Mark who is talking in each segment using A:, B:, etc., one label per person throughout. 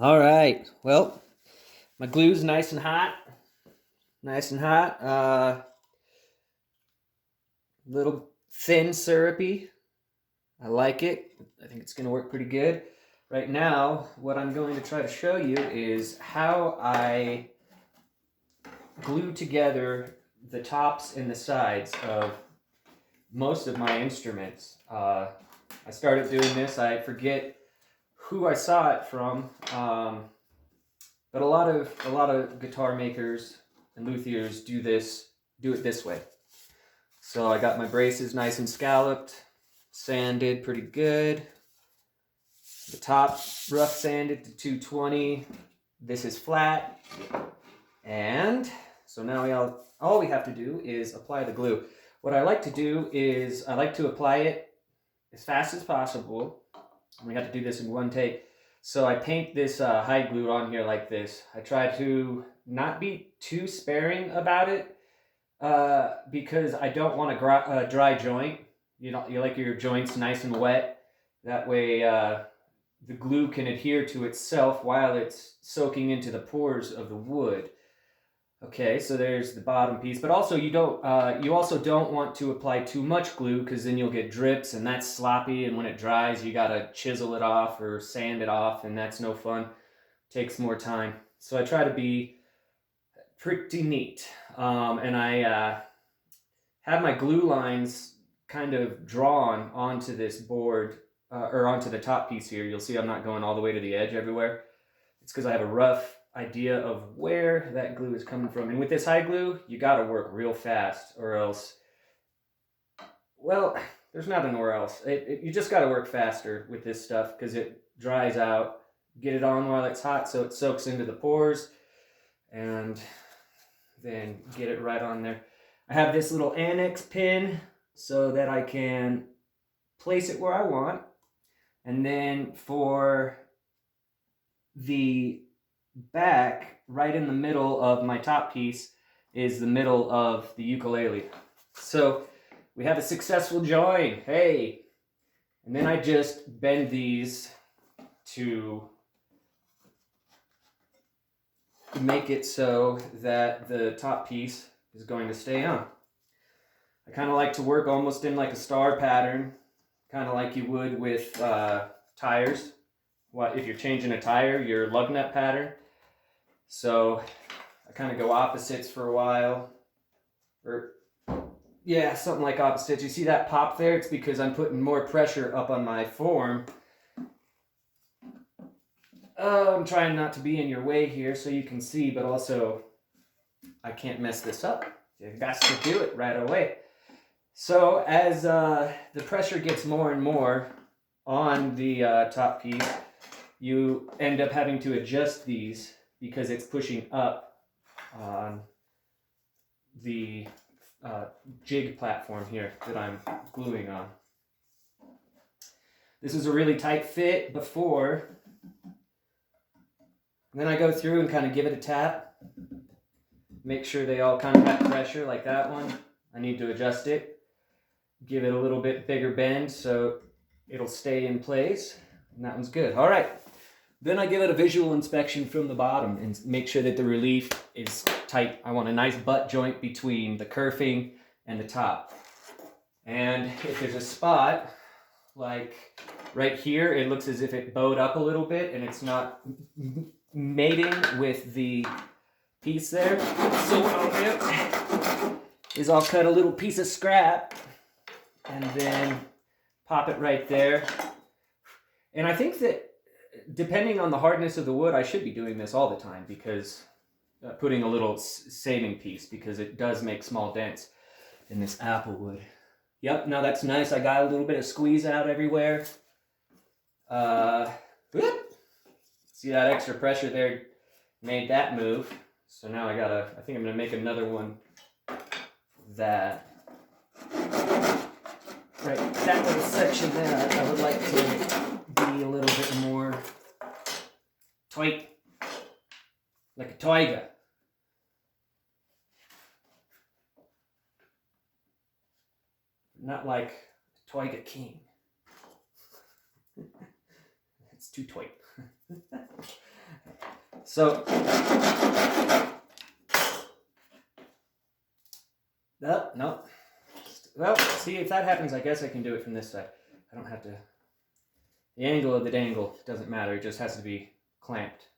A: All right. Well, my glue's nice and hot. Nice and hot. Little thin, syrupy. I like it. I think it's going to work pretty good. Right now, what I'm going to try to show you is how I glue together the tops and the sides of most of my instruments. I started doing this. I forget who I saw it from, but a lot of guitar makers and luthiers do it this way. So I got my braces nice and scalloped, sanded pretty good. The top rough sanded to 220. This is flat. And so now all we have to do is apply the glue. What I like to do is I like to apply it as fast as possible. We have to do this in one take. So I paint this hide glue on here like this. I try to not be too sparing about it because I don't want a dry joint. You like your joints nice and wet. That way the glue can adhere to itself while it's soaking into the pores of the wood. Okay, so there's the bottom piece, but also you also don't want to apply too much glue because then you'll get drips and that's sloppy, and when it dries you gotta chisel it off or sand it off, and that's no fun. Takes more time. So I try to be pretty neat, and I have my glue lines kind of drawn onto this board or onto the top piece here. You'll see I'm not going all the way to the edge everywhere. It's because I have a rough idea of where that glue is coming from. And with this high glue, you got to work real fast or else, well, there's nothing where else. You just got to work faster with this stuff because it dries out. Get it on while it's hot so it soaks into the pores, and then get it right on there. I have this little annex pin so that I can place it where I want. And then for the back, right in the middle of my top piece, is the middle of the ukulele. So we have a successful join. Hey! And then I just bend these to make it so that the top piece is going to stay on. I kind of like to work almost in like a star pattern, kind of like you would with tires. If you're changing a tire, your lug nut pattern. So I kind of go opposites for a while, or yeah, something like opposites. You see that pop there? It's because I'm putting more pressure up on my form. Oh, I'm trying not to be in your way here so you can see, but also I can't mess this up. You've got to do it right away. So as the pressure gets more and more on the top piece, you end up having to adjust these because it's pushing up on the jig platform here that I'm gluing on. This is a really tight fit before. And then I go through and kind of give it a tap. Make sure they all kind of have pressure like that one. I need to adjust it. Give it a little bit bigger bend so it'll stay in place. And that one's good. All right. Then I give it a visual inspection from the bottom and make sure that the relief is tight. I want a nice butt joint between the kerfing and the top. And if there's a spot, like right here, it looks as if it bowed up a little bit and it's not mating with the piece there. So what I'll do is I'll cut a little piece of scrap and then pop it right there. And I think that depending on the hardness of the wood, I should be doing this all the time because putting a little saving piece because it does make small dents in this apple wood. Yep, now that's nice. I got a little bit of squeeze out everywhere. See that extra pressure there made that move. So now I think I'm gonna make another one that. Right, that little section there, I would like to be a little bit more tight, like a tiger. Not like a tiger king. It's too tight. So, no. Well, see, if that happens, I guess I can do it from this side. I don't have to. The angle of the dangle doesn't matter. It just has to be clamped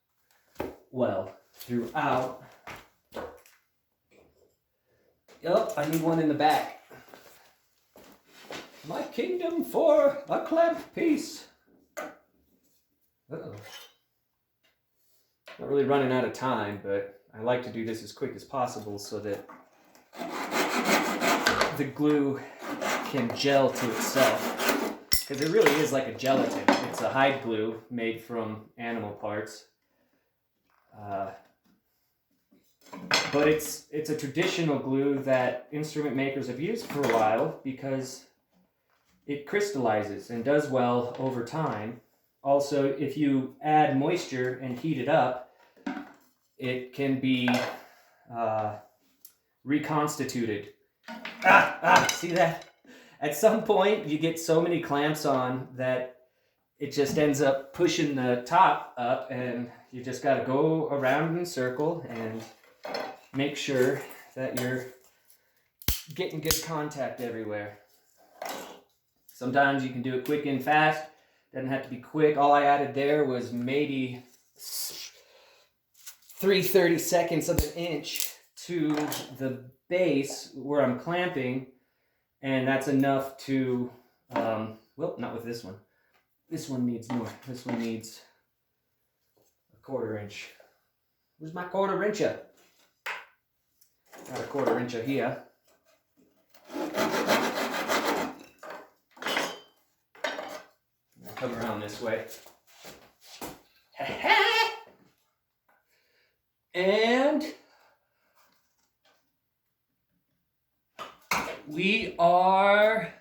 A: well throughout. Yup, I need one in the back. My kingdom for a clamped piece. Uh-oh. Not really running out of time, but I like to do this as quick as possible so that the glue can gel to itself. Because it really is like a gelatin. It's a hide glue made from animal parts. But it's a traditional glue that instrument makers have used for a while because it crystallizes and does well over time. Also, if you add moisture and heat it up, it can be reconstituted. See that? At some point, you get so many clamps on that it just ends up pushing the top up, and you just got to go around in a circle and make sure that you're getting good contact everywhere. Sometimes you can do it quick and fast. Doesn't have to be quick. All I added there was maybe 3/32 of an inch to the base where I'm clamping, and that's enough to, well, not with this one. This one needs more. This one needs a 1/4 inch. Where's my 1/4 incher? Got a 1/4 incher here. I'll come around this way. And we are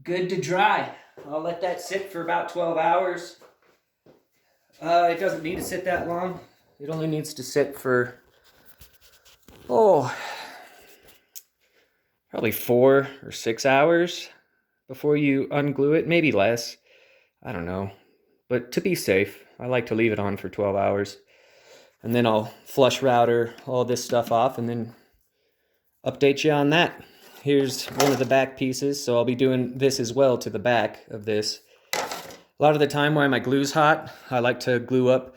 A: good to dry. I'll let that sit for about 12 hours. It doesn't need to sit that long. It only needs to sit for, probably 4 or 6 hours before you unglue it. Maybe less. I don't know. But to be safe, I like to leave it on for 12 hours. And then I'll flush router all this stuff off and then update you on that. Here's one of the back pieces, so I'll be doing this as well to the back of this. A lot of the time while my glue's hot, I like to glue up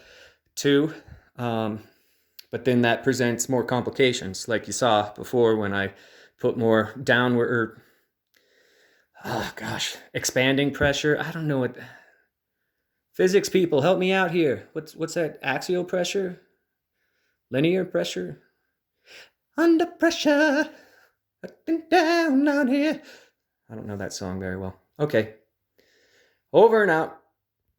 A: too, but then that presents more complications, like you saw before when I put more downward, expanding pressure. I don't know what, physics people, help me out here. What's that, axial pressure? Linear pressure? Under pressure. Down here. I don't know that song very well. Okay. Over and out.